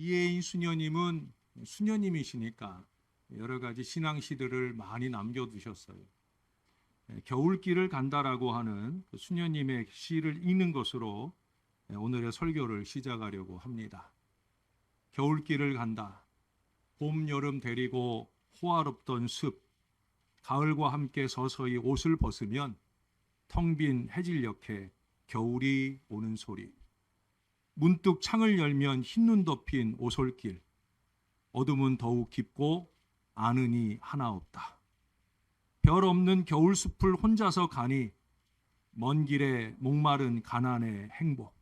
이혜인 수녀님은 수녀님이시니까 여러 가지 신앙 시들을 많이 남겨두셨어요. 겨울길을 간다라고 하는 수녀님의 시를 읽는 것으로 오늘의 설교를 시작하려고 합니다. 겨울길을 간다. 봄, 여름 데리고 호화롭던 숲, 가을과 함께 서서히 옷을 벗으면 텅 빈 해질녘에 겨울이 오는 소리. 문득 창을 열면 흰눈 덮인 오솔길. 어둠은 더욱 깊고 아는 이 하나 없다. 별 없는 겨울숲을 혼자서 가니 먼 길에 목마른 가난의 행복.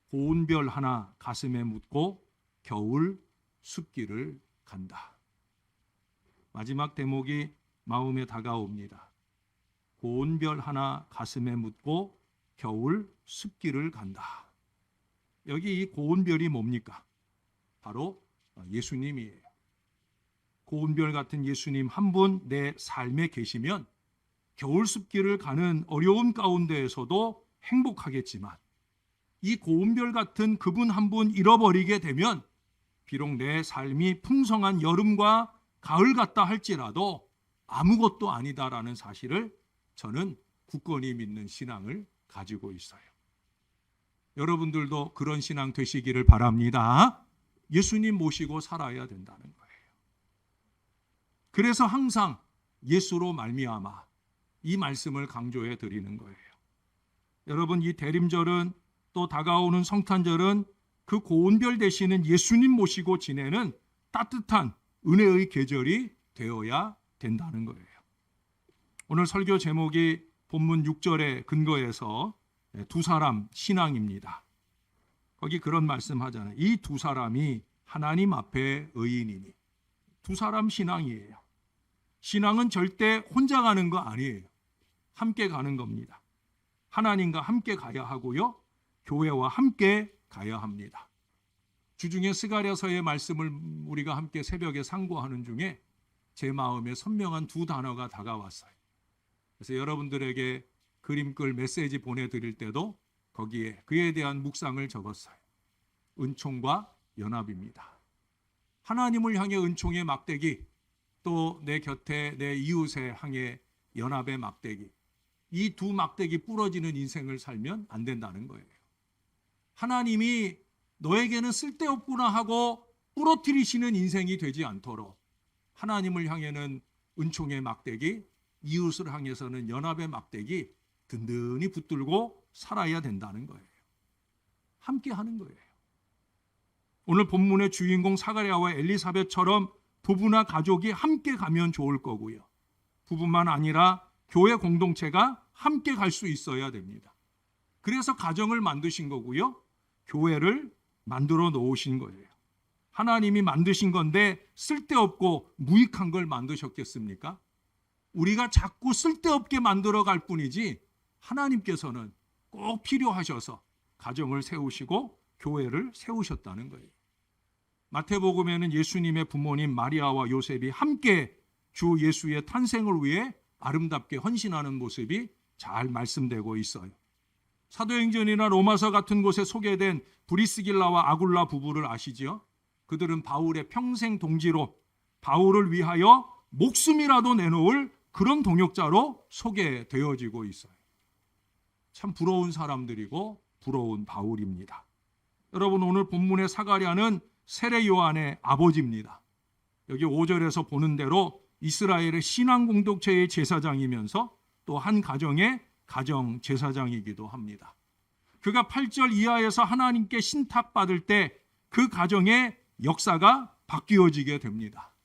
고운 별 하나 가슴에 묻고 겨울 숲길을 간다. 마지막 대목이 마음에 다가옵니다. 고운 별 하나 가슴에 묻고 겨울 숲길을 간다. 여기 이 고운 별이 뭡니까? 바로 예수님이에요. 고운 별 같은 예수님 한 분 내 삶에 계시면 겨울 숲길을 가는 어려움 가운데에서도 행복하겠지만 이 고운 별 같은 그분 한 분 잃어버리게 되면 비록 내 삶이 풍성한 여름과 가을 같다 할지라도 아무것도 아니다라는 사실을 저는 굳건히 믿는 신앙을 가지고 있어요. 여러분들도 그런 신앙 되시기를 바랍니다. 예수님 모시고 살아야 된다는 거예요. 그래서 항상 예수로 말미암아 이 말씀을 강조해 드리는 거예요. 여러분, 이 대림절은 또 다가오는 성탄절은 그 고운 별 되시는 예수님 모시고 지내는 따뜻한 은혜의 계절이 되어야 된다는 거예요. 오늘 설교 제목이 본문 6절에 근거해서 두 사람 신앙입니다. 거기 그런 말씀 하잖아요. 이 두 사람이 하나님 앞에 의인이니. 두 사람 신앙이에요. 신앙은 절대 혼자 가는 거 아니에요. 함께 가는 겁니다. 하나님과 함께 가야 하고요. 교회와 함께 가야 합니다. 주중에 스가랴서의 말씀을 우리가 함께 새벽에 상고하는 중에 제 마음에 선명한 두 단어가 다가왔어요. 그래서 여러분들에게 그림글 메시지 보내드릴 때도 거기에 그에 대한 묵상을 적었어요. 은총과 연합입니다. 하나님을 향해 은총의 막대기, 또 내 곁에 내 이웃에 향해 연합의 막대기. 이 두 막대기 부러지는 인생을 살면 안 된다는 거예요. 하나님이 너에게는 쓸데없구나 하고 부러뜨리시는 인생이 되지 않도록 하나님을 향해는 은총의 막대기, 이웃을 향해서는 연합의 막대기 든든히 붙들고 살아야 된다는 거예요. 함께 하는 거예요. 오늘 본문의 주인공 사가랴와 엘리사벳처럼 부부나 가족이 함께 가면 좋을 거고요. 부부만 아니라 교회 공동체가 함께 갈 수 있어야 됩니다. 그래서 가정을 만드신 거고요. 교회를 만들어 놓으신 거예요. 하나님이 만드신 건데 쓸데없고 무익한 걸 만드셨겠습니까? 우리가 자꾸 쓸데없게 만들어 갈 뿐이지 하나님께서는 꼭 필요하셔서 가정을 세우시고 교회를 세우셨다는 거예요. 마태복음에는 예수님의 부모님 마리아와 요셉이 함께 주 예수의 탄생을 위해 아름답게 헌신하는 모습이 잘 말씀되고 있어요. 사도행전이나 로마서 같은 곳에 소개된 브리스길라와 아굴라 부부를 아시지요? 그들은 바울의 평생 동지로 바울을 위하여 목숨이라도 내놓을 그런 동역자로 소개되어지고 있어요. 참 부러운 사람들이고 부러운 바울입니다. 여러분, 오늘 본문의 사가랴는 세례 요한의 아버지입니다. 여기 5절에서 보는 대로 이스라엘의 신앙 공동체의 제사장이면서 또 한 가정의 가정 제사장이기도 합니다. 그가 8절 이하에서 하나님께 신탁받을 때 그 가정의 역사가 바뀌어지게 됩니다.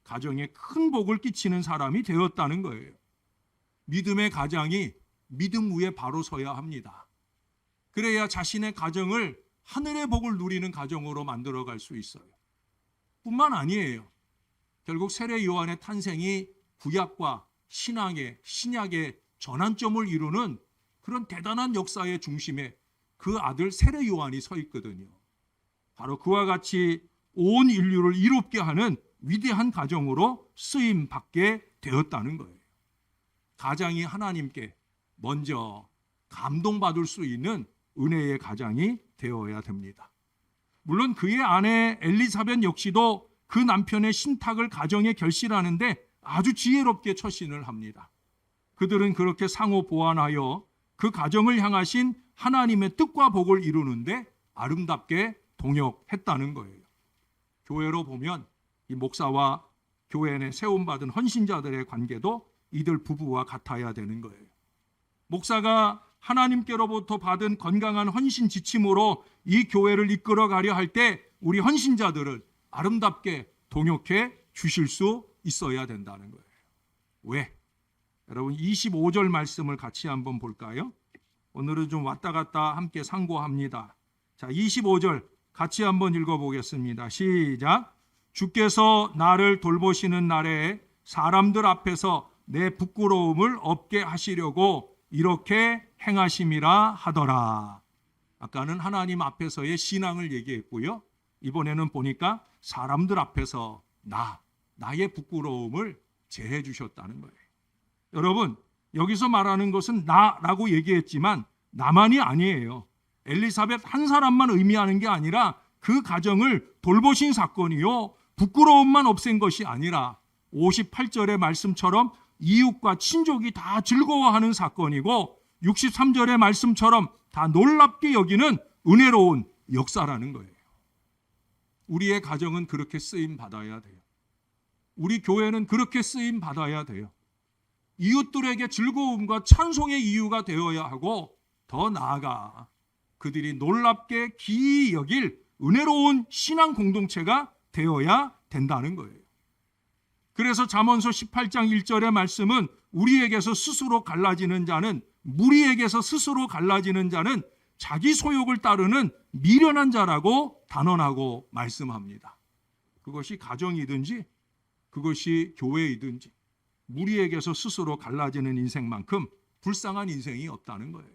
가정에 큰 복을 끼치는 사람이 되었다는 거예요. 믿음의 가장이 믿음 위에 바로 서야 합니다. 그래야 자신의 가정을 하늘의 복을 누리는 가정으로 만들어갈 수 있어요. 뿐만 아니에요. 결국 세례 요한의 탄생이 구약과 신약의 전환점을 이루는 그런 대단한 역사의 중심에 그 아들 세례 요한이 서 있거든요. 바로 그와 같이 온 인류를 이롭게 하는 위대한 가정으로 쓰임 받게 되었다는 거예요. 가장이 하나님께 먼저 감동받을 수 있는 은혜의 가장이 되어야 됩니다. 물론 그의 아내 엘리사벳 역시도 그 남편의 신탁을 가정에 결실하는데 아주 지혜롭게 처신을 합니다. 그들은 그렇게 상호 보완하여 그 가정을 향하신 하나님의 뜻과 복을 이루는데 아름답게 동역했다는 거예요. 교회로 보면 이 목사와 교회 내 세움받은 헌신자들의 관계도 이들 부부와 같아야 되는 거예요. 목사가 하나님께로부터 받은 건강한 헌신 지침으로 이 교회를 이끌어가려 할 때 우리 헌신자들을 아름답게 동역해 주실 수 있어야 된다는 거예요. 왜? 여러분 25절 말씀을 같이 한번 볼까요? 오늘은 좀 왔다 갔다 함께 상고합니다. 자, 25절 같이 한번 읽어보겠습니다. 시작. 주께서 나를 돌보시는 날에 사람들 앞에서 내 부끄러움을 없게 하시려고 이렇게 행하심이라 하더라. 아까는 하나님 앞에서의 신앙을 얘기했고요. 이번에는 보니까 사람들 앞에서 나의 부끄러움을 제해 주셨다는 거예요. 여러분, 여기서 말하는 것은 나라고 얘기했지만 나만이 아니에요. 엘리사벳 한 사람만 의미하는 게 아니라 그 가정을 돌보신 사건이요. 부끄러움만 없앤 것이 아니라 58절의 말씀처럼 이웃과 친족이 다 즐거워하는 사건이고 63절의 말씀처럼 다 놀랍게 여기는 은혜로운 역사라는 거예요. 우리의 가정은 그렇게 쓰임 받아야 돼요. 우리 교회는 그렇게 쓰임 받아야 돼요. 이웃들에게 즐거움과 찬송의 이유가 되어야 하고 더 나아가 그들이 놀랍게 기이 여길 은혜로운 신앙 공동체가 되어야 된다는 거예요. 그래서 잠언서 18장 1절의 말씀은 우리에게서 스스로 갈라지는 자는 무리에게서 스스로 갈라지는 자는 자기 소욕을 따르는 미련한 자라고 단언하고 말씀합니다. 그것이 가정이든지 그것이 교회이든지 무리에게서 스스로 갈라지는 인생만큼 불쌍한 인생이 없다는 거예요.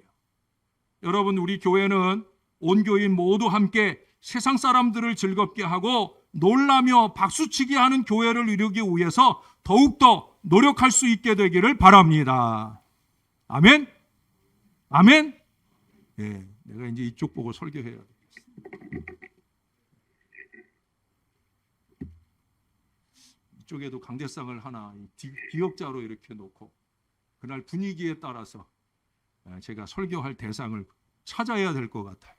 여러분, 우리 교회는 온 교인 모두 함께 세상 사람들을 즐겁게 하고 놀라며 박수치게 하는 교회를 이루기 위해서 더욱더 노력할 수 있게 되기를 바랍니다. 아멘? 아멘? 예, 내가 이제 이쪽 보고 설교해야 되겠어. 이쪽에도 강대상을 하나 기역자로 이렇게 놓고 그날 분위기에 따라서 제가 설교할 대상을 찾아야 될 것 같아요.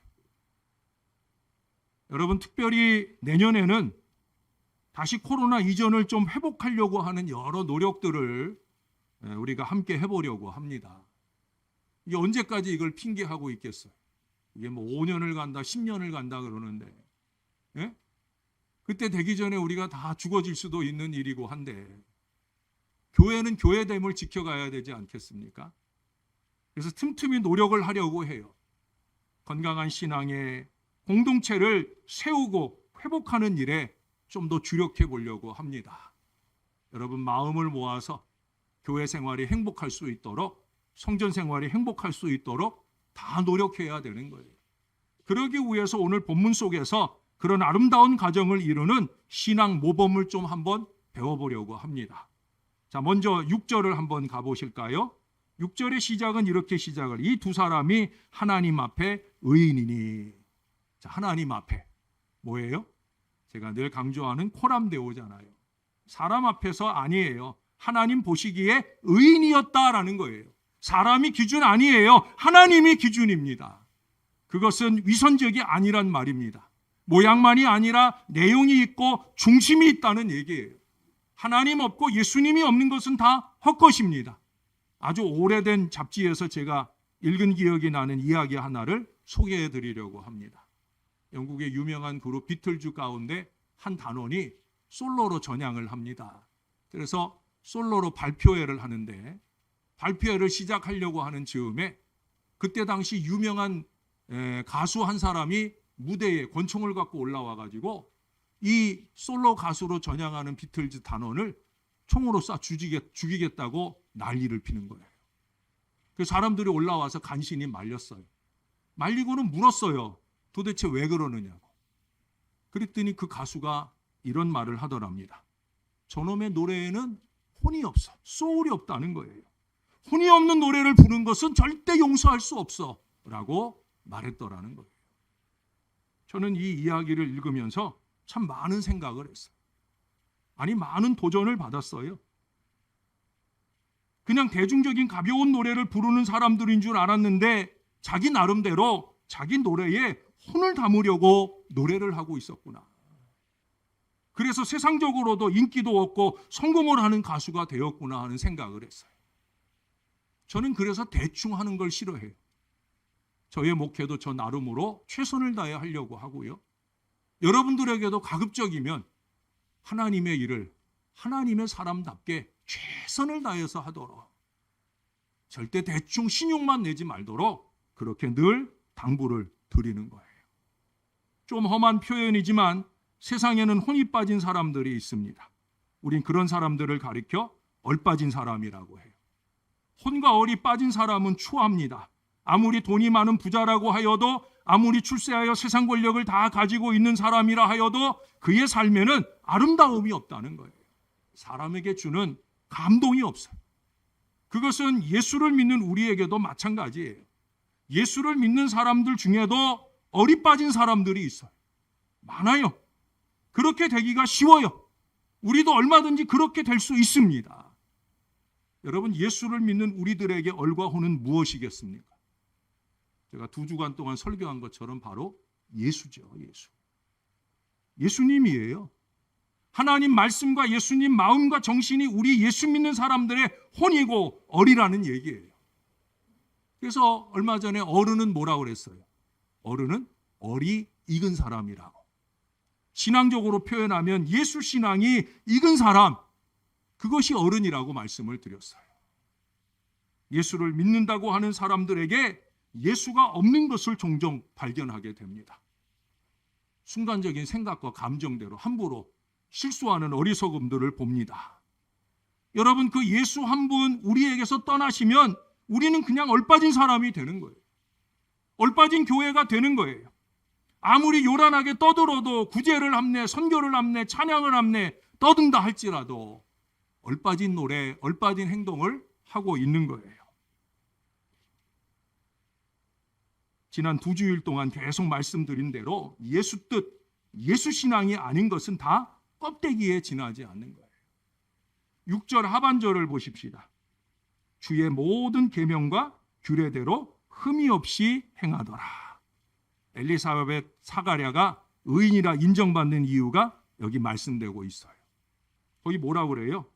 여러분, 특별히 내년에는 다시 코로나 이전을 좀 회복하려고 하는 여러 노력들을 우리가 함께 해보려고 합니다. 이게 언제까지 이걸 핑계하고 있겠어요? 이게 뭐 5년을 간다, 10년을 간다 그러는데, 예? 그때 되기 전에 우리가 다 죽어질 수도 있는 일이고 한데, 교회는 교회됨을 지켜가야 되지 않겠습니까? 그래서 틈틈이 노력을 하려고 해요. 건강한 신앙의 공동체를 세우고 회복하는 일에 좀 더 주력해 보려고 합니다. 여러분, 마음을 모아서 교회 생활이 행복할 수 있도록, 성전 생활이 행복할 수 있도록 다 노력해야 되는 거예요. 그러기 위해서 오늘 본문 속에서 그런 아름다운 가정을 이루는 신앙 모범을 좀 한번 배워보려고 합니다. 자, 먼저 6절을 한번 가보실까요? 6절의 시작은 이렇게 시작을, 이 두 사람이 하나님 앞에 의인이니. 자, 하나님 앞에 뭐예요? 제가 늘 강조하는 코람데오잖아요. 사람 앞에서 아니에요. 하나님 보시기에 의인이었다라는 거예요. 사람이 기준 아니에요. 하나님이 기준입니다. 그것은 위선적이 아니란 말입니다. 모양만이 아니라 내용이 있고 중심이 있다는 얘기예요. 하나님 없고 예수님이 없는 것은 다 헛것입니다. 아주 오래된 잡지에서 제가 읽은 기억이 나는 이야기 하나를 소개해 드리려고 합니다. 영국의 유명한 그룹 비틀즈 가운데 한 단원이 솔로로 전향을 합니다. 그래서 솔로로 발표회를 하는데 발표회를 시작하려고 하는 즈음에 그때 당시 유명한 가수 한 사람이 무대에 권총을 갖고 올라와 가지고 이 솔로 가수로 전향하는 비틀즈 단원을 총으로 쏴 죽이겠다고 난리를 피는 거예요. 그 사람들이 올라와서 간신히 말렸어요. 말리고는 물었어요. 도대체 왜 그러느냐고. 그랬더니 그 가수가 이런 말을 하더랍니다. 저놈의 노래에는 혼이 없어. 소울이 없다는 거예요. 혼이 없는 노래를 부른 것은 절대 용서할 수 없어. 라고 말했더라는 거예요. 저는 이 이야기를 읽으면서 참 많은 생각을 했어요. 아니, 많은 도전을 받았어요. 그냥 대중적인 가벼운 노래를 부르는 사람들인 줄 알았는데 자기 나름대로 자기 노래에 혼을 담으려고 노래를 하고 있었구나. 그래서 세상적으로도 인기도 얻고 성공을 하는 가수가 되었구나 하는 생각을 했어요. 저는 그래서 대충 하는 걸 싫어해요. 저의 목회도 저 나름으로 최선을 다해 하려고 하고요. 여러분들에게도 가급적이면 하나님의 일을 하나님의 사람답게 최선을 다해서 하도록, 절대 대충 신용만 내지 말도록 그렇게 늘 당부를 드리는 거예요. 좀 험한 표현이지만 세상에는 혼이 빠진 사람들이 있습니다. 우린 그런 사람들을 가리켜 얼빠진 사람이라고 해요. 혼과 얼이 빠진 사람은 추합니다. 아무리 돈이 많은 부자라고 하여도, 아무리 출세하여 세상 권력을 다 가지고 있는 사람이라 하여도 그의 삶에는 아름다움이 없다는 거예요. 사람에게 주는 감동이 없어요. 그것은 예수를 믿는 우리에게도 마찬가지예요. 예수를 믿는 사람들 중에도 얼이 빠진 사람들이 있어요. 많아요. 그렇게 되기가 쉬워요. 우리도 얼마든지 그렇게 될 수 있습니다. 여러분, 예수를 믿는 우리들에게 얼과 혼은 무엇이겠습니까? 제가 2주간 동안 설교한 것처럼 바로 예수죠. 예수님이에요. 하나님 말씀과 예수님 마음과 정신이 우리 예수 믿는 사람들의 혼이고 얼이라는 얘기예요. 그래서 얼마 전에 어른은 뭐라고 그랬어요? 어른은 얼이 익은 사람이라고. 신앙적으로 표현하면 예수 신앙이 익은 사람, 그것이 어른이라고 말씀을 드렸어요. 예수를 믿는다고 하는 사람들에게 예수가 없는 것을 종종 발견하게 됩니다. 순간적인 생각과 감정대로 함부로 실수하는 어리석음들을 봅니다. 여러분, 그 예수 한 분 우리에게서 떠나시면 우리는 그냥 얼빠진 사람이 되는 거예요. 얼빠진 교회가 되는 거예요. 아무리 요란하게 떠들어도 구제를 합네, 선교를 합네, 찬양을 합네, 떠든다 할지라도 얼빠진 노래, 얼빠진 행동을 하고 있는 거예요. 지난 2주일 동안 계속 말씀드린 대로 예수 뜻, 예수 신앙이 아닌 것은 다 껍데기에 지나지 않는 거예요. 6절 하반절을 보십시다. 주의 모든 계명과 규례대로 흠이 없이 행하더라. 엘리사벳 사가랴가 의인이라 인정받는 이유가 여기 말씀되고 있어요. 거기 뭐라고 그래요?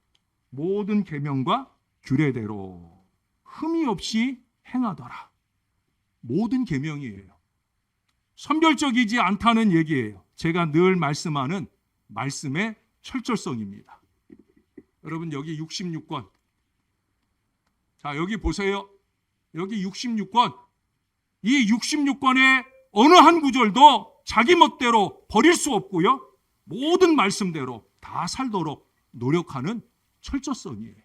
모든 계명과 규례대로 흠이 없이 행하더라. 모든 계명이에요. 선별적이지 않다는 얘기예요. 제가 늘 말씀하는 말씀의 철저성입니다. 여러분, 여기 66권. 자, 여기 보세요. 여기 66권. 이 66권의 어느 한 구절도 자기 멋대로 버릴 수 없고요. 모든 말씀대로 다 살도록 노력하는 철저성이에요.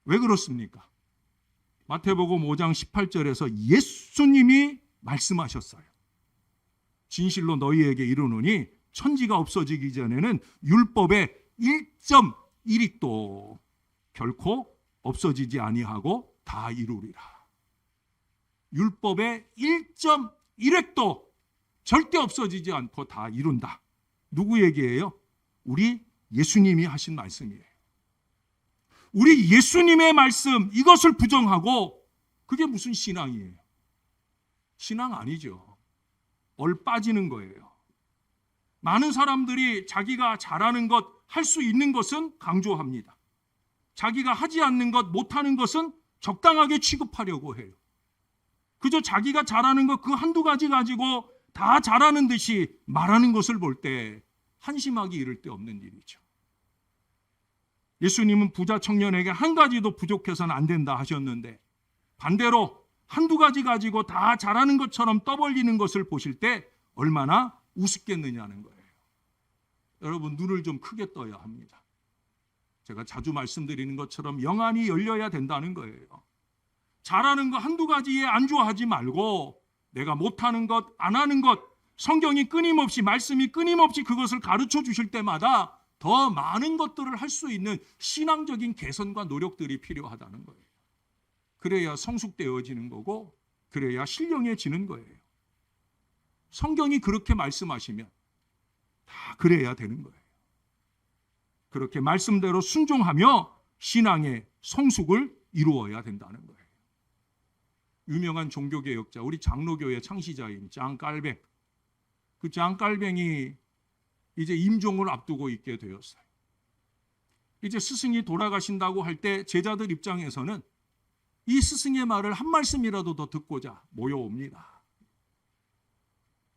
왜 그렇습니까? 마태복음 5장 18절에서 예수님이 말씀하셨어요. 진실로 너희에게 이르노니 천지가 없어지기 전에는 율법의 1.1획도 결코 없어지지 아니하고 다 이루리라. 율법의 1.1획도 절대 없어지지 않고 다 이룬다. 누구 얘기예요? 우리 예수님이 하신 말씀이에요. 우리 예수님의 말씀, 이것을 부정하고 그게 무슨 신앙이에요? 신앙 아니죠. 얼 빠지는 거예요. 많은 사람들이 자기가 잘하는 것, 할 수 있는 것은 강조합니다. 자기가 하지 않는 것, 못하는 것은 적당하게 취급하려고 해요. 그저 자기가 잘하는 것 그 한두 가지 가지고 다 잘하는 듯이 말하는 것을 볼 때 한심하기 이를 데 없는 일이죠. 예수님은 부자 청년에게 한 가지도 부족해서는 안 된다 하셨는데 반대로 한두 가지 가지고 다 잘하는 것처럼 떠벌리는 것을 보실 때 얼마나 우습겠느냐는 거예요. 여러분, 눈을 좀 크게 떠야 합니다. 제가 자주 말씀드리는 것처럼 영안이 열려야 된다는 거예요. 잘하는 거 한두 가지에 안주하지 말고 내가 못하는 것, 안 하는 것, 성경이 끊임없이, 말씀이 끊임없이 그것을 가르쳐 주실 때마다 더 많은 것들을 할 수 있는 신앙적인 개선과 노력들이 필요하다는 거예요. 그래야 성숙되어지는 거고 그래야 신령해지는 거예요. 성경이 그렇게 말씀하시면 다 그래야 되는 거예요. 그렇게 말씀대로 순종하며 신앙의 성숙을 이루어야 된다는 거예요. 유명한 종교개혁자, 우리 장로교회 창시자인 장 깔뱅. 그 장 깔뱅이 이제 임종을 앞두고 있게 되었어요. 이제 스승이 돌아가신다고 할 때 제자들 입장에서는 이 스승의 말을 한 말씀이라도 더 듣고자 모여옵니다.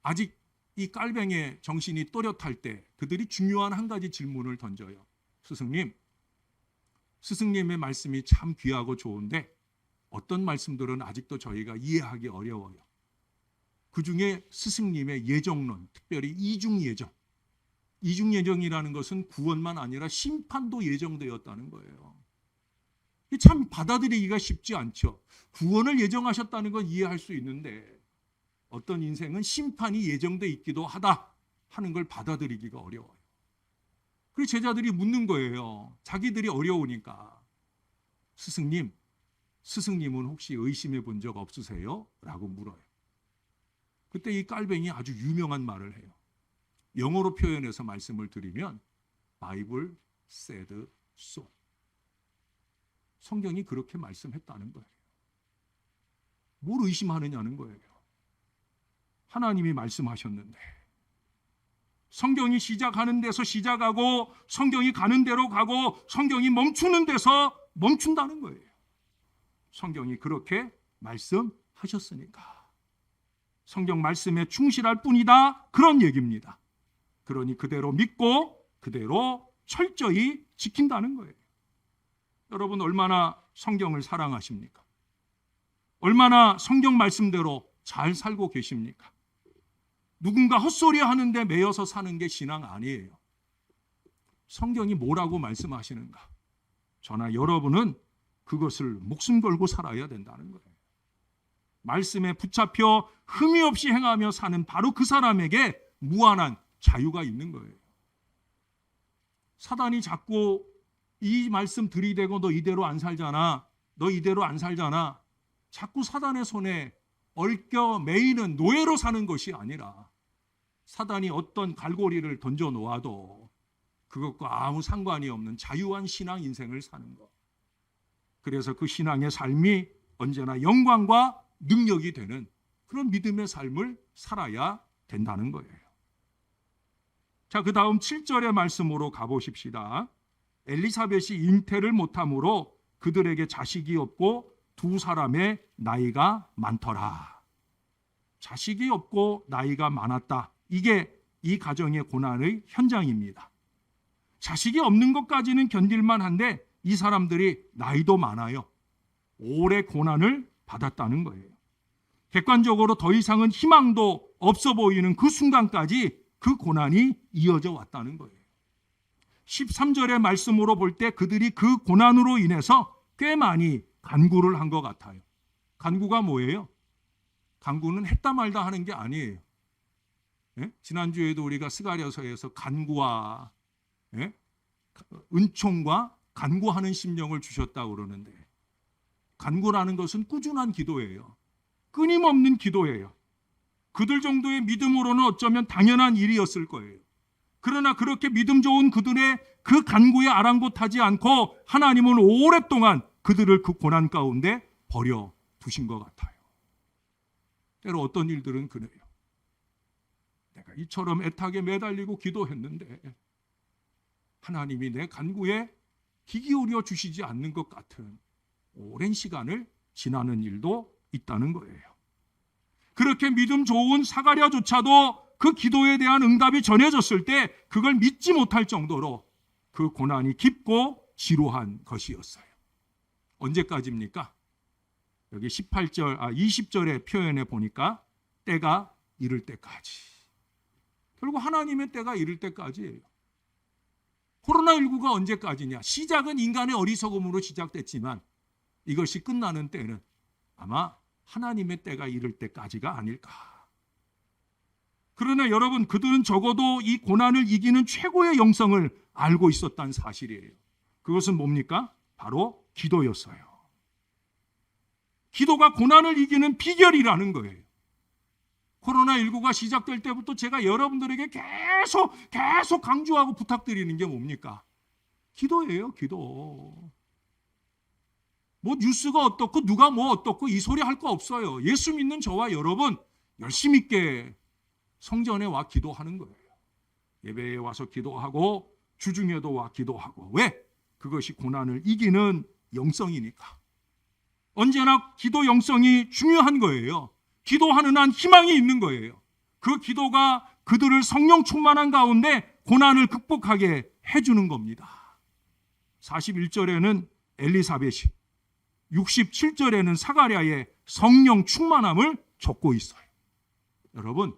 아직 이 깔뱅의 정신이 또렷할 때 그들이 중요한 한 가지 질문을 던져요. 스승님의 말씀이 참 귀하고 좋은데 어떤 말씀들은 아직도 저희가 이해하기 어려워요. 그 중에 스승님의 예정론, 특별히 이중예정. 이중예정이라는 것은 구원만 아니라 심판도 예정되었다는 거예요. 참 받아들이기가 쉽지 않죠. 구원을 예정하셨다는 건 이해할 수 있는데 어떤 인생은 심판이 예정돼 있기도 하다 하는 걸 받아들이기가 어려워요. 그래서 제자들이 묻는 거예요. 자기들이 어려우니까. 스승님은 혹시 의심해 본 적 없으세요? 라고 물어요. 그때 이 깔뱅이 아주 유명한 말을 해요. 영어로 표현해서 말씀을 드리면 Bible said so. 성경이 그렇게 말씀했다는 거예요. 뭘 의심하느냐는 거예요. 하나님이 말씀하셨는데 성경이 시작하는 데서 시작하고 성경이 가는 대로 가고 성경이 멈추는 데서 멈춘다는 거예요. 성경이 그렇게 말씀하셨으니까 성경 말씀에 충실할 뿐이다, 그런 얘기입니다. 그러니 그대로 믿고 그대로 철저히 지킨다는 거예요. 여러분 얼마나 성경을 사랑하십니까? 얼마나 성경 말씀대로 잘 살고 계십니까? 누군가 헛소리 하는데 매여서 사는 게 신앙 아니에요. 성경이 뭐라고 말씀하시는가? 저나 여러분은 그것을 목숨 걸고 살아야 된다는 거예요. 말씀에 붙잡혀 흠이 없이 행하며 사는 바로 그 사람에게 무한한 자유가 있는 거예요. 사단이 자꾸 이 말씀 들이대고 너 이대로 안 살잖아. 너 이대로 안 살잖아. 자꾸 사단의 손에 얽혀 매이는 노예로 사는 것이 아니라 사단이 어떤 갈고리를 던져 놓아도 그것과 아무 상관이 없는 자유한 신앙 인생을 사는 것. 그래서 그 신앙의 삶이 언제나 영광과 능력이 되는 그런 믿음의 삶을 살아야 된다는 거예요. 자, 그 다음 7절의 말씀으로 가보십시다. 엘리사벳이 잉태를 못함으로 그들에게 자식이 없고 두 사람의 나이가 많더라. 자식이 없고 나이가 많았다. 이게 이 가정의 고난의 현장입니다. 자식이 없는 것까지는 견딜만 한데 이 사람들이 나이도 많아요. 오래 고난을 받았다는 거예요. 객관적으로 더 이상은 희망도 없어 보이는 그 순간까지 그 고난이 이어져 왔다는 거예요. 13절의 말씀으로 볼 때 그들이 그 고난으로 인해서 꽤 많이 간구를 한 것 같아요. 간구가 뭐예요? 간구는 했다 말다 하는 게 아니에요. 예? 지난주에도 우리가 스가랴서에서 간구와 은총과 간구하는 심령을 주셨다고 그러는데 간구라는 것은 꾸준한 기도예요. 끊임없는 기도예요. 그들 정도의 믿음으로는 어쩌면 당연한 일이었을 거예요. 그러나 그렇게 믿음 좋은 그들의 그 간구에 아랑곳하지 않고 하나님은 오랫동안 그들을 그 고난 가운데 버려 두신 것 같아요. 때로 어떤 일들은 그래요. 내가 이처럼 애타게 매달리고 기도했는데 하나님이 내 간구에 귀 기울여 주시지 않는 것 같은 오랜 시간을 지나는 일도 있다는 거예요. 그렇게 믿음 좋은 사가랴조차도 그 기도에 대한 응답이 전해졌을 때 그걸 믿지 못할 정도로 그 고난이 깊고 지루한 것이었어요. 언제까지입니까? 여기 20절의 표현에 보니까 때가 이를 때까지. 결국 하나님의 때가 이를 때까지예요. 코로나19가 언제까지냐? 시작은 인간의 어리석음으로 시작됐지만 이것이 끝나는 때는 아마 하나님의 때가 이를 때까지가 아닐까. 그러나 여러분, 그들은 적어도 이 고난을 이기는 최고의 영성을 알고 있었다는 사실이에요. 그것은 뭡니까? 바로 기도였어요. 기도가 고난을 이기는 비결이라는 거예요. 코로나19가 시작될 때부터 제가 여러분들에게 계속 강조하고 부탁드리는 게 뭡니까? 기도예요, 기도. 뭐 뉴스가 어떻고 누가 뭐 어떻고 이 소리 할 거 없어요. 예수 믿는 저와 여러분 열심히 있게 성전에 와 기도하는 거예요. 예배에 와서 기도하고 주중에도 와 기도하고. 왜? 그것이 고난을 이기는 영성이니까. 언제나 기도 영성이 중요한 거예요. 기도하는 한 희망이 있는 거예요. 그 기도가 그들을 성령 충만한 가운데 고난을 극복하게 해주는 겁니다. 41절에는 엘리사벳이, 67절에는 사가랴의 성령 충만함을 적고 있어요. 여러분,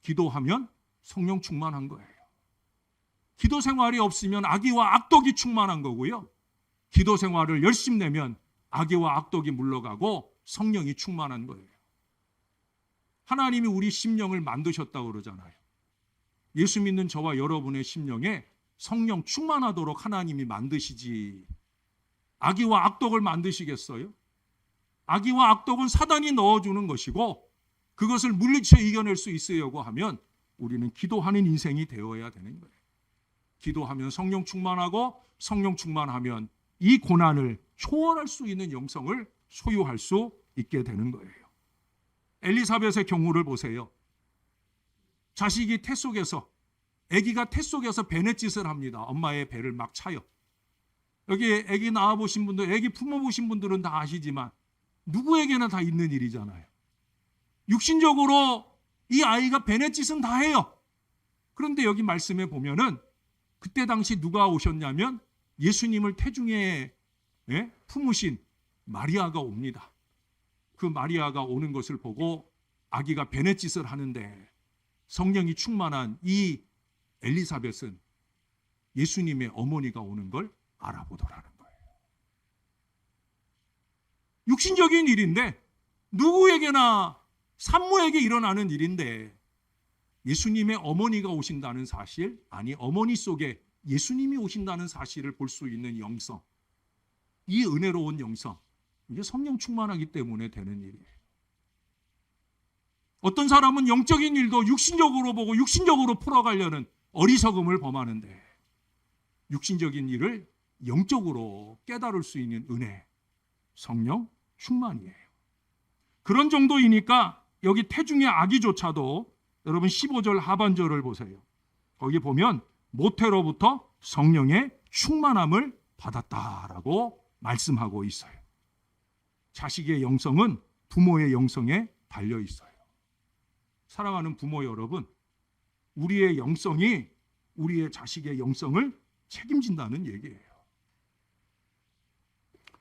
기도하면 성령 충만한 거예요. 기도 생활이 없으면 악의와 악독이 충만한 거고요. 기도 생활을 열심히 내면 악의와 악독이 물러가고 성령이 충만한 거예요. 하나님이 우리 심령을 만드셨다고 그러잖아요. 예수 믿는 저와 여러분의 심령에 성령 충만하도록 하나님이 만드시지 악의와 악독을 만드시겠어요? 악의와 악독은 사단이 넣어주는 것이고 그것을 물리쳐 이겨낼 수 있으려고 하면 우리는 기도하는 인생이 되어야 되는 거예요. 기도하면 성령 충만하고 성령 충만하면 이 고난을 초월할 수 있는 영성을 소유할 수 있게 되는 거예요. 엘리사벳의 경우를 보세요. 자식이 태 속에서, 아기가 태 속에서 배냇짓을 합니다. 엄마의 배를 막 차요. 여기 아기 낳아보신 분들, 아기 품어보신 분들은 다 아시지만 누구에게나 다 있는 일이잖아요. 육신적으로 이 아이가 배냇짓은 다 해요. 그런데 여기 말씀에 보면은 그때 당시 누가 오셨냐면 예수님을 태중에 품으신 마리아가 옵니다. 그 마리아가 오는 것을 보고 아기가 배냇짓을 하는데 성령이 충만한 이 엘리사벳은 예수님의 어머니가 오는 걸 알아보더라는 거예요. 육신적인 일인데 누구에게나 산모에게 일어나는 일인데 예수님의 어머니가 오신다는 사실, 아니 어머니 속에 예수님이 오신다는 사실을 볼 수 있는 영성, 이 은혜로운 영성, 이게 성령 충만하기 때문에 되는 일이에요. 어떤 사람은 영적인 일도 육신적으로 보고 육신적으로 풀어가려는 어리석음을 범하는데 육신적인 일을 영적으로 깨달을 수 있는 은혜, 성령 충만이에요. 그런 정도이니까 여기 태중의 아기조차도 여러분 15절 하반절을 보세요. 거기 보면 모태로부터 성령의 충만함을 받았다라고 말씀하고 있어요. 자식의 영성은 부모의 영성에 달려 있어요. 사랑하는 부모 여러분, 우리의 영성이 우리의 자식의 영성을 책임진다는 얘기예요.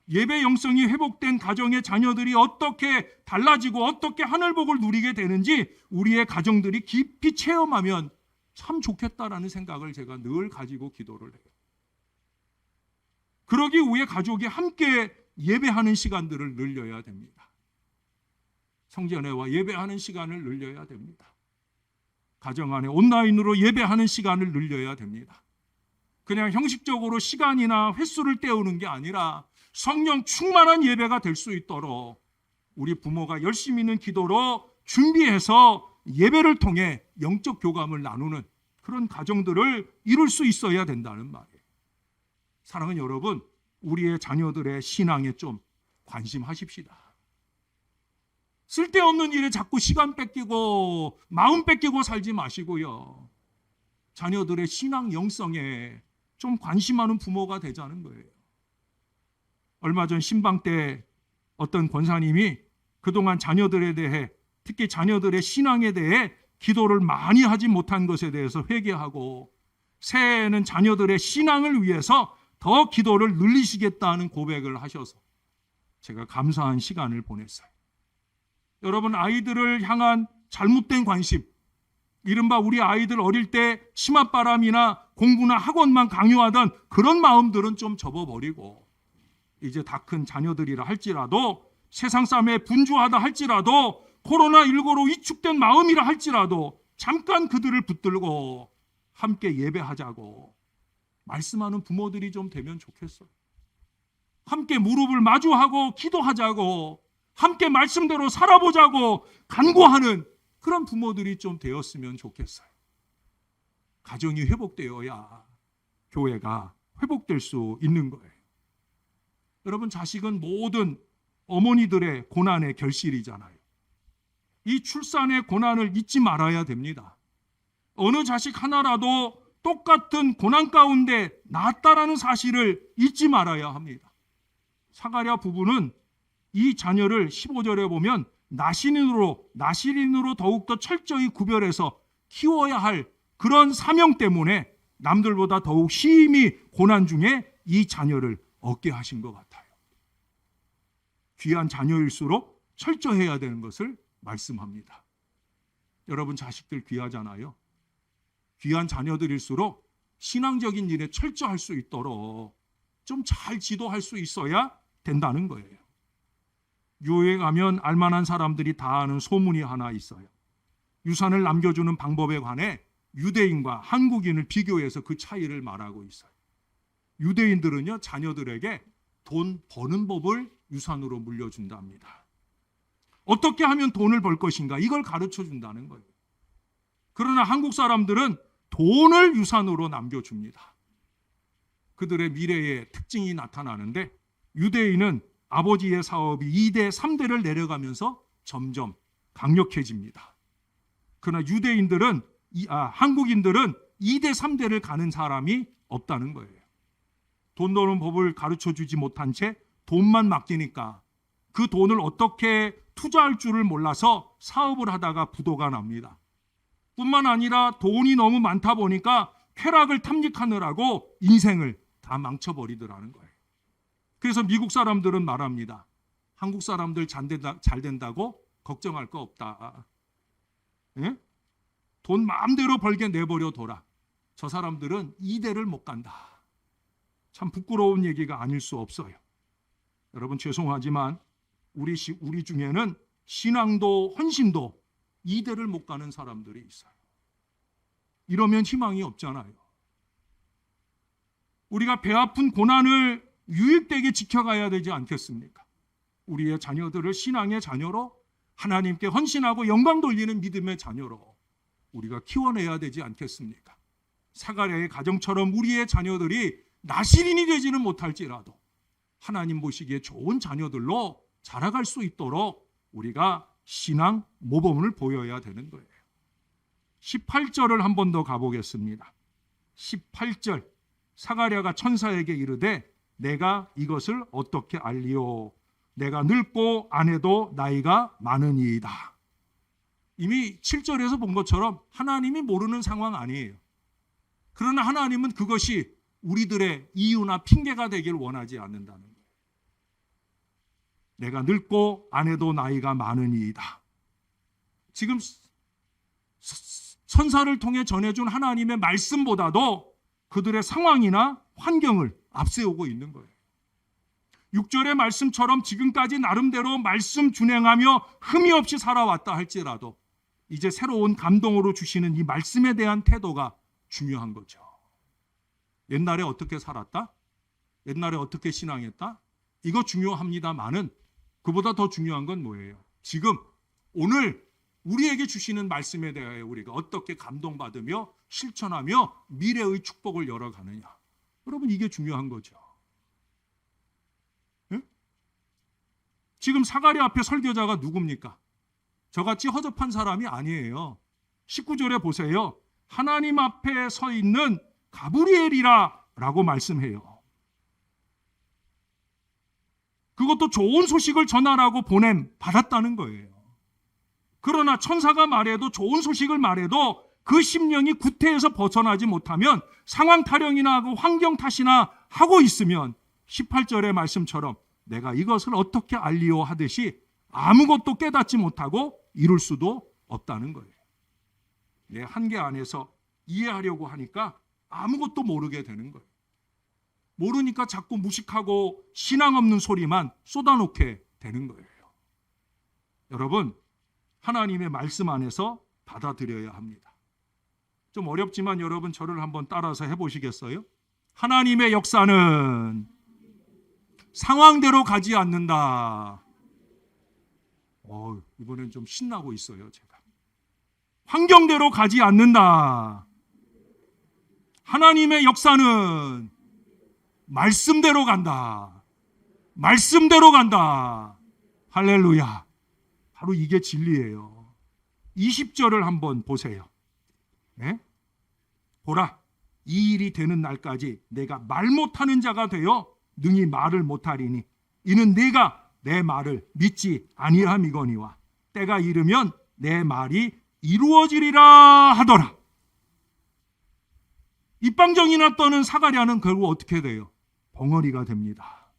예배 영성이 회복된 가정의 자녀들이 어떻게 달라지고 어떻게 하늘복을 누리게 되는지 우리의 가정들이 깊이 체험하면 참 좋겠다라는 생각을 제가 늘 가지고 기도를 해요. 그러기 위해 가족이 함께 예배하는 시간들을 늘려야 됩니다. 성전에 와 예배하는 시간을 늘려야 됩니다. 가정 안에 온라인으로 예배하는 시간을 늘려야 됩니다. 그냥 형식적으로 시간이나 횟수를 때우는 게 아니라 성령 충만한 예배가 될 수 있도록 우리 부모가 열심히 있는 기도로 준비해서 예배를 통해 영적 교감을 나누는 그런 가정들을 이룰 수 있어야 된다는 말이에요. 사랑하는 여러분, 우리의 자녀들의 신앙에 좀 관심하십시다. 쓸데없는 일에 자꾸 시간 뺏기고 마음 뺏기고 살지 마시고요. 자녀들의 신앙 영성에 좀 관심하는 부모가 되자는 거예요. 얼마 전 신방 때 어떤 권사님이 그동안 자녀들에 대해, 특히 자녀들의 신앙에 대해 기도를 많이 하지 못한 것에 대해서 회개하고 새해에는 자녀들의 신앙을 위해서 더 기도를 늘리시겠다는 고백을 하셔서 제가 감사한 시간을 보냈어요. 여러분, 아이들을 향한 잘못된 관심, 이른바 우리 아이들 어릴 때 치맛바람이나 공부나 학원만 강요하던 그런 마음들은 좀 접어버리고 이제 다 큰 자녀들이라 할지라도 세상 싸움에 분주하다 할지라도 코로나19로 위축된 마음이라 할지라도 잠깐 그들을 붙들고 함께 예배하자고 말씀하는 부모들이 좀 되면 좋겠어요. 함께 무릎을 마주하고 기도하자고 함께 말씀대로 살아보자고 간구하는 그런 부모들이 좀 되었으면 좋겠어요. 가정이 회복되어야 교회가 회복될 수 있는 거예요. 여러분, 자식은 모든 어머니들의 고난의 결실이잖아요. 이 출산의 고난을 잊지 말아야 됩니다. 어느 자식 하나라도 똑같은 고난 가운데 낳았다라는 사실을 잊지 말아야 합니다. 사가랴 부부는 이 자녀를 15절에 보면 나시린으로 더욱더 철저히 구별해서 키워야 할 그런 사명 때문에 남들보다 더욱 심히 고난 중에 이 자녀를 얻게 하신 것 같아요. 귀한 자녀일수록 철저해야 되는 것을 말씀합니다. 여러분, 자식들 귀하잖아요. 귀한 자녀들일수록 신앙적인 일에 철저할 수 있도록 좀 잘 지도할 수 있어야 된다는 거예요. 유에 가면 알만한 사람들이 다 아는 소문이 하나 있어요. 유산을 남겨주는 방법에 관해 유대인과 한국인을 비교해서 그 차이를 말하고 있어요. 유대인들은요, 자녀들에게 돈 버는 법을 유산으로 물려준답니다. 어떻게 하면 돈을 벌 것인가, 이걸 가르쳐 준다는 거예요. 그러나 한국 사람들은 돈을 유산으로 남겨줍니다. 그들의 미래의 특징이 나타나는데, 유대인은 아버지의 사업이 2대, 3대를 내려가면서 점점 강력해집니다. 그러나 한국인들은 2대, 3대를 가는 사람이 없다는 거예요. 돈 버는 법을 가르쳐 주지 못한 채 돈만 맡기니까 그 돈을 어떻게 투자할 줄을 몰라서 사업을 하다가 부도가 납니다. 뿐만 아니라 돈이 너무 많다 보니까 쾌락을 탐닉하느라고 인생을 다 망쳐버리더라는 거예요. 그래서 미국 사람들은 말합니다. 한국 사람들 잘 된다고 걱정할 거 없다. 예? 돈 마음대로 벌게 내버려둬라. 저 사람들은 2대를 못 간다. 참 부끄러운 얘기가 아닐 수 없어요. 여러분, 죄송하지만 우리 중에는 신앙도 헌신도 2대를 못 가는 사람들이 있어요. 이러면 희망이 없잖아요. 우리가 배 아픈 고난을 유익되게 지켜가야 되지 않겠습니까? 우리의 자녀들을 신앙의 자녀로, 하나님께 헌신하고 영광 돌리는 믿음의 자녀로 우리가 키워내야 되지 않겠습니까? 사가랴의 가정처럼 우리의 자녀들이 나시린이 되지는 못할지라도 하나님 보시기에 좋은 자녀들로 자라갈 수 있도록 우리가 신앙 모범을 보여야 되는 거예요. 18절을 한 번 더 가보겠습니다. 18절, 사가랴가 천사에게 이르되 내가 이것을 어떻게 알리오? 내가 늙고 아내도 나이가 많으니이다. 이미 7절에서 본 것처럼 하나님이 모르는 상황 아니에요. 그러나 하나님은 그것이 우리들의 이유나 핑계가 되길 원하지 않는다는 거예요. 내가 늙고 아내도 나이가 많으니이다. 지금 선사를 통해 전해준 하나님의 말씀보다도 그들의 상황이나 환경을 앞세우고 있는 거예요. 6절의 말씀처럼 지금까지 나름대로 말씀 준행하며 흠이 없이 살아왔다 할지라도 이제 새로운 감동으로 주시는 이 말씀에 대한 태도가 중요한 거죠. 옛날에 어떻게 살았다? 옛날에 어떻게 신앙했다? 이거 중요합니다만은 그보다 더 중요한 건 뭐예요? 지금 오늘 우리에게 주시는 말씀에 대하여 우리가 어떻게 감동받으며 실천하며 미래의 축복을 열어가느냐. 여러분, 이게 중요한 거죠. 응? 지금 사가랴 앞에 설교자가 누굽니까? 저같이 허접한 사람이 아니에요. 19절에 보세요. 하나님 앞에 서 있는 가브리엘이라 라고 말씀해요. 그것도 좋은 소식을 전하라고 보냄 받았다는 거예요. 그러나 천사가 말해도, 좋은 소식을 말해도 그 심령이 구태에서 벗어나지 못하면, 상황 타령이나 하고 환경 탓이나 하고 있으면 18절의 말씀처럼 내가 이것을 어떻게 알리오 하듯이 아무것도 깨닫지 못하고 이룰 수도 없다는 거예요. 내 한계 안에서 이해하려고 하니까 아무것도 모르게 되는 거예요. 모르니까 자꾸 무식하고 신앙 없는 소리만 쏟아놓게 되는 거예요. 여러분, 하나님의 말씀 안에서 받아들여야 합니다. 좀 어렵지만 여러분 저를 한번 따라서 해보시겠어요? 하나님의 역사는 상황대로 가지 않는다. 이번엔 좀 신나고 있어요, 제가. 환경대로 가지 않는다. 하나님의 역사는 말씀대로 간다. 말씀대로 간다. 할렐루야. 바로 이게 진리예요. 20절을 한번 보세요. 네? 보라, 이 일이 되는 날까지 내가 말 못하는 자가 되어 능히 말을 못하리니 이는 내가 내 말을 믿지 아니함이거니와 때가 이르면 내 말이 이루어지리라 하더라. 입방정이나 떠는 사가랴는 결국 어떻게 돼요? 벙어리가 됩니다.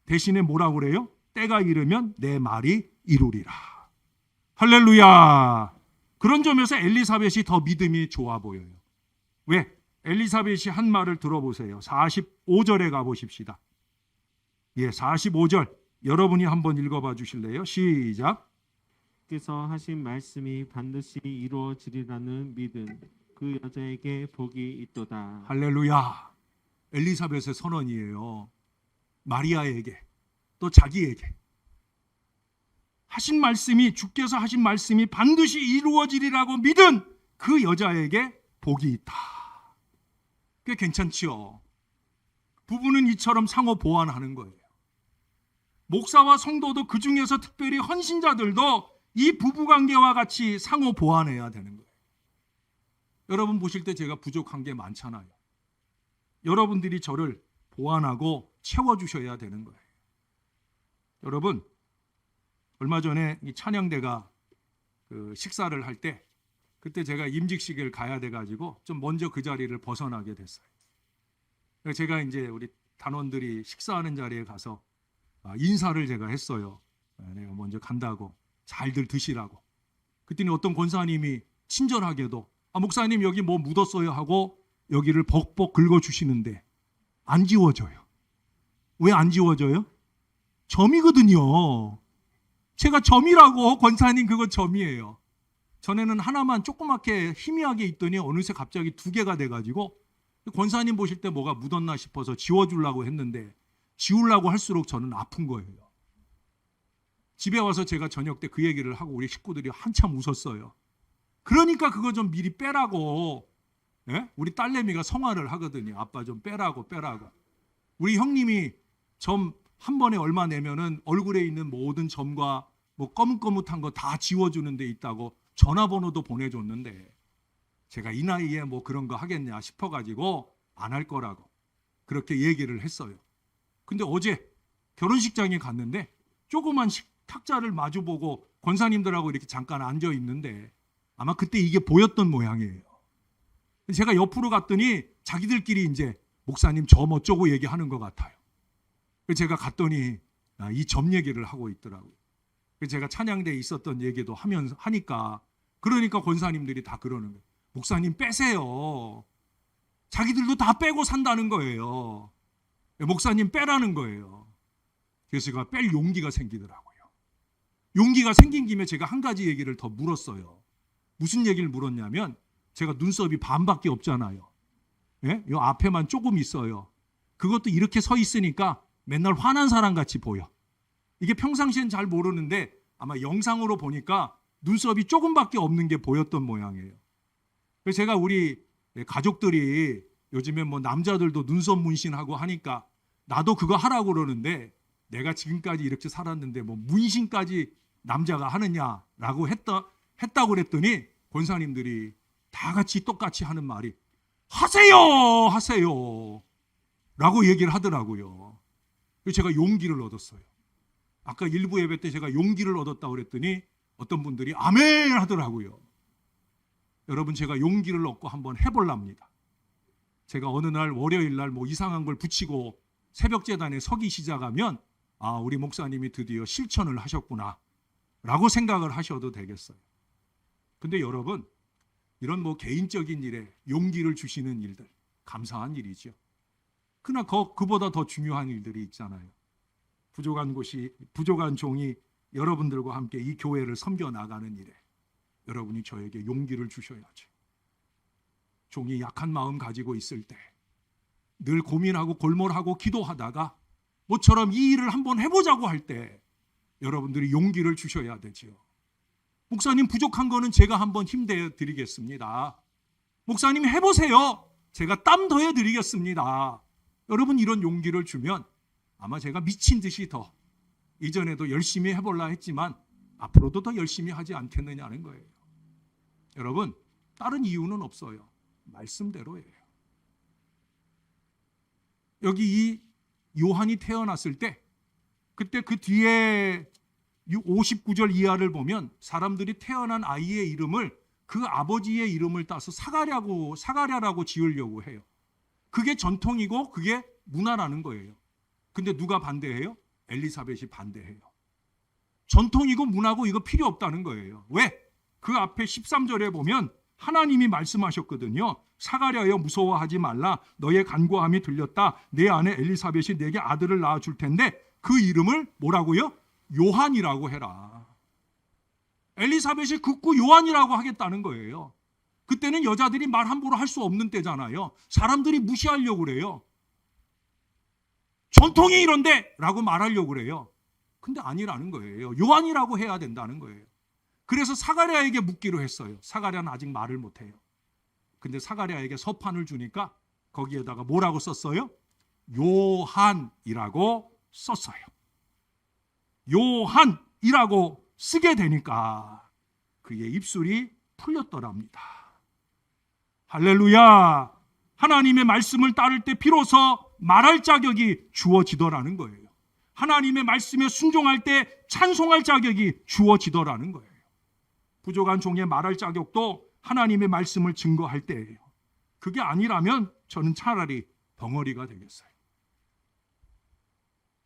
대신에 뭐라고 그래요? 때가 이르면 내 말이 이루리라. 할렐루야. 그런 점에서 엘리사벳이 더 믿음이 좋아 보여요. 왜? 엘리사벳이 한 말을 들어보세요. 45절에 가보십시다. 45절 여러분이 한번 읽어봐 주실래요? 시작. 께서 하신 말씀이 반드시 이루어지리라는 믿음 그 여자에게 복이 있도다. 할렐루야. 엘리사벳의 선언이에요. 마리아에게 또 자기에게 하신 말씀이, 주께서 하신 말씀이 반드시 이루어지리라고 믿은 그 여자에게 복이 있다. 꽤 괜찮지요. 부부는 이처럼 상호 보완하는 거예요. 목사와 성도도, 그 중에서 특별히 헌신자들도 이 부부관계와 같이 상호 보완해야 되는 거예요. 여러분 보실 때 제가 부족한 게 많잖아요. 여러분들이 저를 보완하고 채워주셔야 되는 거예요. 여러분, 얼마 전에 이 찬양대가 식사를 할 때 그때 제가 임직식을 가야 돼가지고 좀 먼저 그 자리를 벗어나게 됐어요. 그래서 제가 이제 우리 단원들이 식사하는 자리에 가서 인사를 제가 했어요. 내가 먼저 간다고, 잘들 드시라고. 그랬더니 어떤 권사님이 친절하게도 목사님 여기 뭐 묻었어요 하고 여기를 벅벅 긁어주시는데 안 지워져요. 왜 안 지워져요? 점이거든요. 제가 점이라고, 권사님 그거 점이에요. 전에는 하나만 조그맣게 희미하게 있더니 어느새 갑자기 2개가 돼가지고 권사님 보실 때 뭐가 묻었나 싶어서 지워주려고 했는데 지우려고 할수록 저는 아픈 거예요. 집에 와서 제가 저녁 때 그 얘기를 하고 우리 식구들이 한참 웃었어요. 그러니까 그거 좀 미리 빼라고. 예? 우리 딸내미가 성화를 하거든요. 아빠 좀 빼라고. 우리 형님이 점 한 번에 얼마 내면은 얼굴에 있는 모든 점과 뭐 거뭇거뭇한 거 다 지워주는 데 있다고 전화번호도 보내줬는데 제가 이 나이에 뭐 그런 거 하겠냐 싶어가지고 안 할 거라고 그렇게 얘기를 했어요. 근데 어제 결혼식장에 갔는데 조그만 탁자를 마주보고 권사님들하고 이렇게 잠깐 앉아 있는데 아마 그때 이게 보였던 모양이에요. 제가 옆으로 갔더니 자기들끼리 이제 목사님 점 어쩌고 얘기하는 것 같아요. 제가 갔더니 이 점 얘기를 하고 있더라고요. 제가 찬양대에 있었던 얘기도 하니까 그러니까 권사님들이 다 그러는 거예요. 목사님 빼세요. 자기들도 다 빼고 산다는 거예요. 목사님 빼라는 거예요. 그래서 제가 뺄 용기가 생기더라고요. 용기가 생긴 김에 제가 한 가지 얘기를 더 물었어요. 무슨 얘기를 물었냐면 제가 눈썹이 반밖에 없잖아요. 예? 이 앞에만 조금 있어요. 그것도 이렇게 서 있으니까 맨날 화난 사람 같이 보여. 이게 평상시엔 잘 모르는데 아마 영상으로 보니까 눈썹이 조금밖에 없는 게 보였던 모양이에요. 그래서 제가 우리 가족들이 요즘에 뭐 남자들도 눈썹 문신하고 하니까 나도 그거 하라고 그러는데 내가 지금까지 이렇게 살았는데 뭐 문신까지 남자가 하느냐라고 했다고 그랬더니 권사님들이 다 같이 똑같이 하는 말이 하세요 라고 얘기를 하더라고요. 그래서 제가 용기를 얻었어요. 아까 일부 예배 때 제가 용기를 얻었다고 그랬더니 어떤 분들이 아멘 하더라고요. 여러분 제가 용기를 얻고 한번 해볼랍니다. 제가 어느 날 월요일 날 뭐 이상한 걸 붙이고 새벽 제단에 서기 시작하면 우리 목사님이 드디어 실천을 하셨구나 라고 생각을 하셔도 되겠어요. 근데 여러분 이런 뭐 개인적인 일에 용기를 주시는 일들 감사한 일이죠. 그러나 그보다 더 중요한 일들이 있잖아요. 부족한 종이 여러분들과 함께 이 교회를 섬겨 나가는 일에 여러분이 저에게 용기를 주셔야죠. 종이 약한 마음 가지고 있을 때 늘 고민하고 골몰하고 기도하다가 모처럼 이 일을 한번 해보자고 할 때 여러분들이 용기를 주셔야 되지요. 목사님 부족한 거는 제가 한번 힘내 드리겠습니다. 목사님 해보세요. 제가 땀 더해 드리겠습니다. 여러분 이런 용기를 주면 아마 제가 미친 듯이 더 이전에도 열심히 해볼라 했지만 앞으로도 더 열심히 하지 않겠느냐는 거예요. 여러분 다른 이유는 없어요. 말씀대로예요. 여기 이 요한이 태어났을 때 그때 그 뒤에 59절 이하를 보면 사람들이 태어난 아이의 이름을 그 아버지의 이름을 따서 사가랴라고 지으려고 해요. 그게 전통이고 그게 문화라는 거예요. 근데 누가 반대해요? 엘리사벳이 반대해요. 전통이고 문화고 이거 필요 없다는 거예요. 왜? 그 앞에 13절에 보면 하나님이 말씀하셨거든요. 사가랴여 무서워하지 말라. 너의 간구함이 들렸다. 내 아내 엘리사벳이 내게 아들을 낳아줄 텐데 그 이름을 뭐라고요? 요한이라고 해라. 엘리사벳이 극구 요한이라고 하겠다는 거예요. 그때는 여자들이 말 함부로 할 수 없는 때잖아요. 사람들이 무시하려고 그래요. 전통이 이런데 라고 말하려고 그래요. 근데 아니라는 거예요. 요한이라고 해야 된다는 거예요. 그래서 사가랴에게 묻기로 했어요. 사가랴는 아직 말을 못해요. 근데 사가랴에게 서판을 주니까 거기에다가 뭐라고 썼어요? 요한이라고 썼어요. 요한이라고 쓰게 되니까 그의 입술이 풀렸더랍니다. 할렐루야. 하나님의 말씀을 따를 때 비로소 말할 자격이 주어지더라는 거예요. 하나님의 말씀에 순종할 때 찬송할 자격이 주어지더라는 거예요. 부족한 종의 말할 자격도 하나님의 말씀을 증거할 때예요. 그게 아니라면 저는 차라리 벙어리가 되겠어요.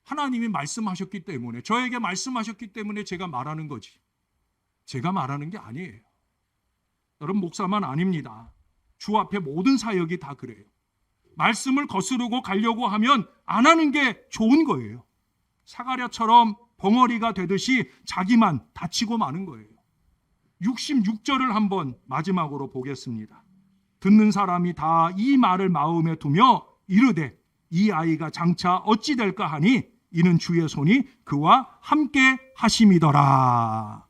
하나님이 말씀하셨기 때문에, 저에게 말씀하셨기 때문에 제가 말하는 거지, 제가 말하는 게 아니에요. 여러분 목사만 아닙니다. 주 앞에 모든 사역이 다 그래요. 말씀을 거스르고 가려고 하면 안 하는 게 좋은 거예요. 사가랴처럼 벙어리가 되듯이 자기만 다치고 마는 거예요. 66절을 한번 마지막으로 보겠습니다. 듣는 사람이 다 이 말을 마음에 두며 이르되 이 아이가 장차 어찌 될까 하니 이는 주의 손이 그와 함께 하심이더라.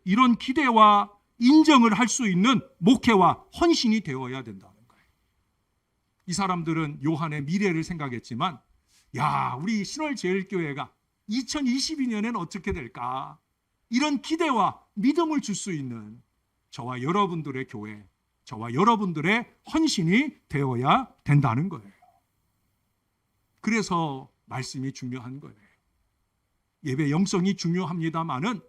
이런 기대와 인정을 할 수 있는 목회와 헌신이 되어야 된다는 거예요. 이 사람들은 요한의 미래를 생각했지만 야, 우리 신월제일교회가 2022년에는 어떻게 될까? 이런 기대와 믿음을 줄 수 있는 저와 여러분들의 교회, 저와 여러분들의 헌신이 되어야 된다는 거예요. 그래서 말씀이 중요한 거예요. 예배 영성이 중요합니다마는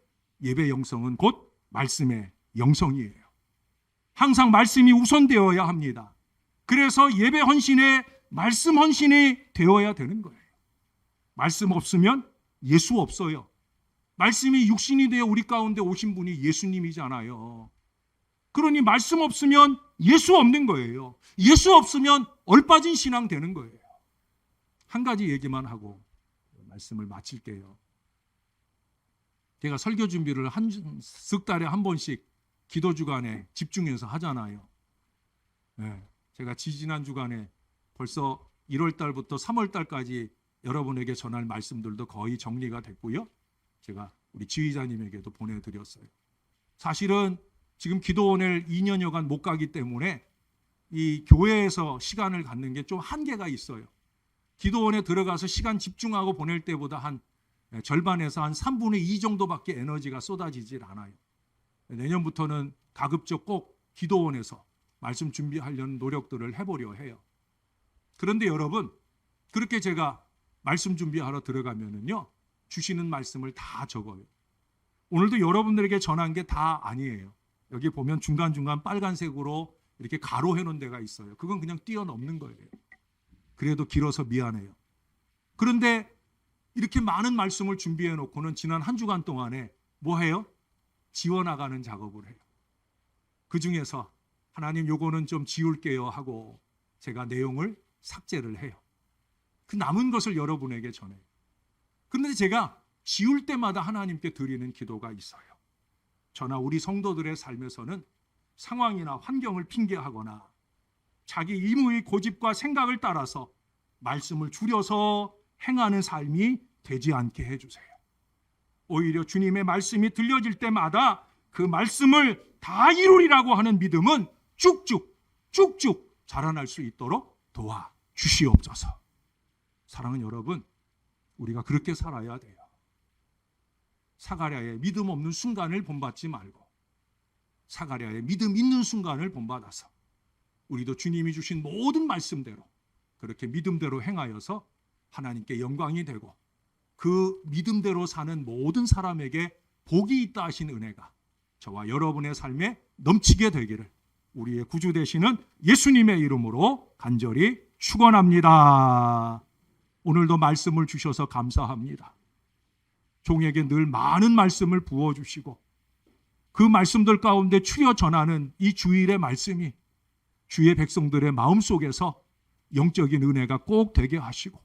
예배 영성은 곧 말씀의 영성이에요. 항상 말씀이 우선되어야 합니다. 그래서 예배 헌신에 말씀 헌신이 되어야 되는 거예요. 말씀 없으면 예수 없어요. 말씀이 육신이 되어 우리 가운데 오신 분이 예수님이잖아요. 그러니 말씀 없으면 예수 없는 거예요. 예수 없으면 얼빠진 신앙 되는 거예요. 한 가지 얘기만 하고 말씀을 마칠게요. 제가 설교 준비를 석 달에 한 번씩 기도 주간에 집중해서 하잖아요. 네, 제가 지지난 주간에 벌써 1월 달부터 3월 달까지 여러분에게 전할 말씀들도 거의 정리가 됐고요. 제가 우리 지휘자님에게도 보내드렸어요. 사실은 지금 기도원을 2년여간 못 가기 때문에 이 교회에서 시간을 갖는 게 좀 한계가 있어요. 기도원에 들어가서 시간 집중하고 보낼 때보다 한 절반에서 한 3분의 2 정도밖에 에너지가 쏟아지질 않아요. 내년부터는 가급적 꼭 기도원에서 말씀 준비하려는 노력들을 해보려 해요. 그런데 여러분, 그렇게 제가 말씀 준비하러 들어가면은요, 주시는 말씀을 다 적어요. 오늘도 여러분들에게 전한 게 다 아니에요. 여기 보면 중간중간 빨간색으로 이렇게 가로해 놓은 데가 있어요. 그건 그냥 뛰어넘는 거예요. 그래도 길어서 미안해요. 그런데 이렇게 많은 말씀을 준비해 놓고는 지난 한 주간 동안에 뭐 해요? 지워나가는 작업을 해요. 그 중에서 하나님 요거는 좀 지울게요 하고 제가 내용을 삭제를 해요. 그 남은 것을 여러분에게 전해요. 그런데 제가 지울 때마다 하나님께 드리는 기도가 있어요. 저나 우리 성도들의 삶에서는 상황이나 환경을 핑계하거나 자기 의무의 고집과 생각을 따라서 말씀을 줄여서 행하는 삶이 되지 않게 해주세요. 오히려 주님의 말씀이 들려질 때마다 그 말씀을 다 이루리라고 하는 믿음은 쭉쭉 자라날 수 있도록 도와 주시옵소서. 사랑하는 여러분, 우리가 그렇게 살아야 돼요. 사가랴의 믿음 없는 순간을 본받지 말고 사가랴의 믿음 있는 순간을 본받아서 우리도 주님이 주신 모든 말씀대로 그렇게 믿음대로 행하여서 하나님께 영광이 되고 그 믿음대로 사는 모든 사람에게 복이 있다 하신 은혜가 저와 여러분의 삶에 넘치게 되기를 우리의 구주 되시는 예수님의 이름으로 간절히 축원합니다. 오늘도 말씀을 주셔서 감사합니다. 종에게 늘 많은 말씀을 부어주시고 그 말씀들 가운데 추려 전하는 이 주일의 말씀이 주의 백성들의 마음속에서 영적인 은혜가 꼭 되게 하시고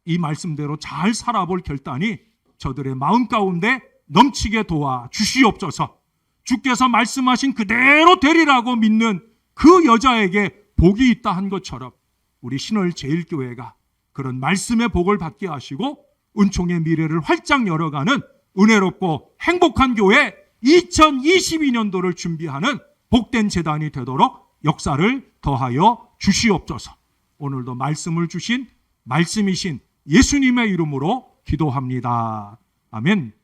이 말씀대로 잘 살아볼 결단이 저들의 마음 가운데 넘치게 도와 주시옵소서. 주께서 말씀하신 그대로 되리라고 믿는 그 여자에게 복이 있다 한 것처럼 우리 신월제일교회가 그런 말씀의 복을 받게 하시고 은총의 미래를 활짝 열어가는 은혜롭고 행복한 교회 2022년도를 준비하는 복된 재단이 되도록 역사를 더하여 주시옵소서. 오늘도 말씀을 주신 말씀이신 예수님의 이름으로 기도합니다. 아멘.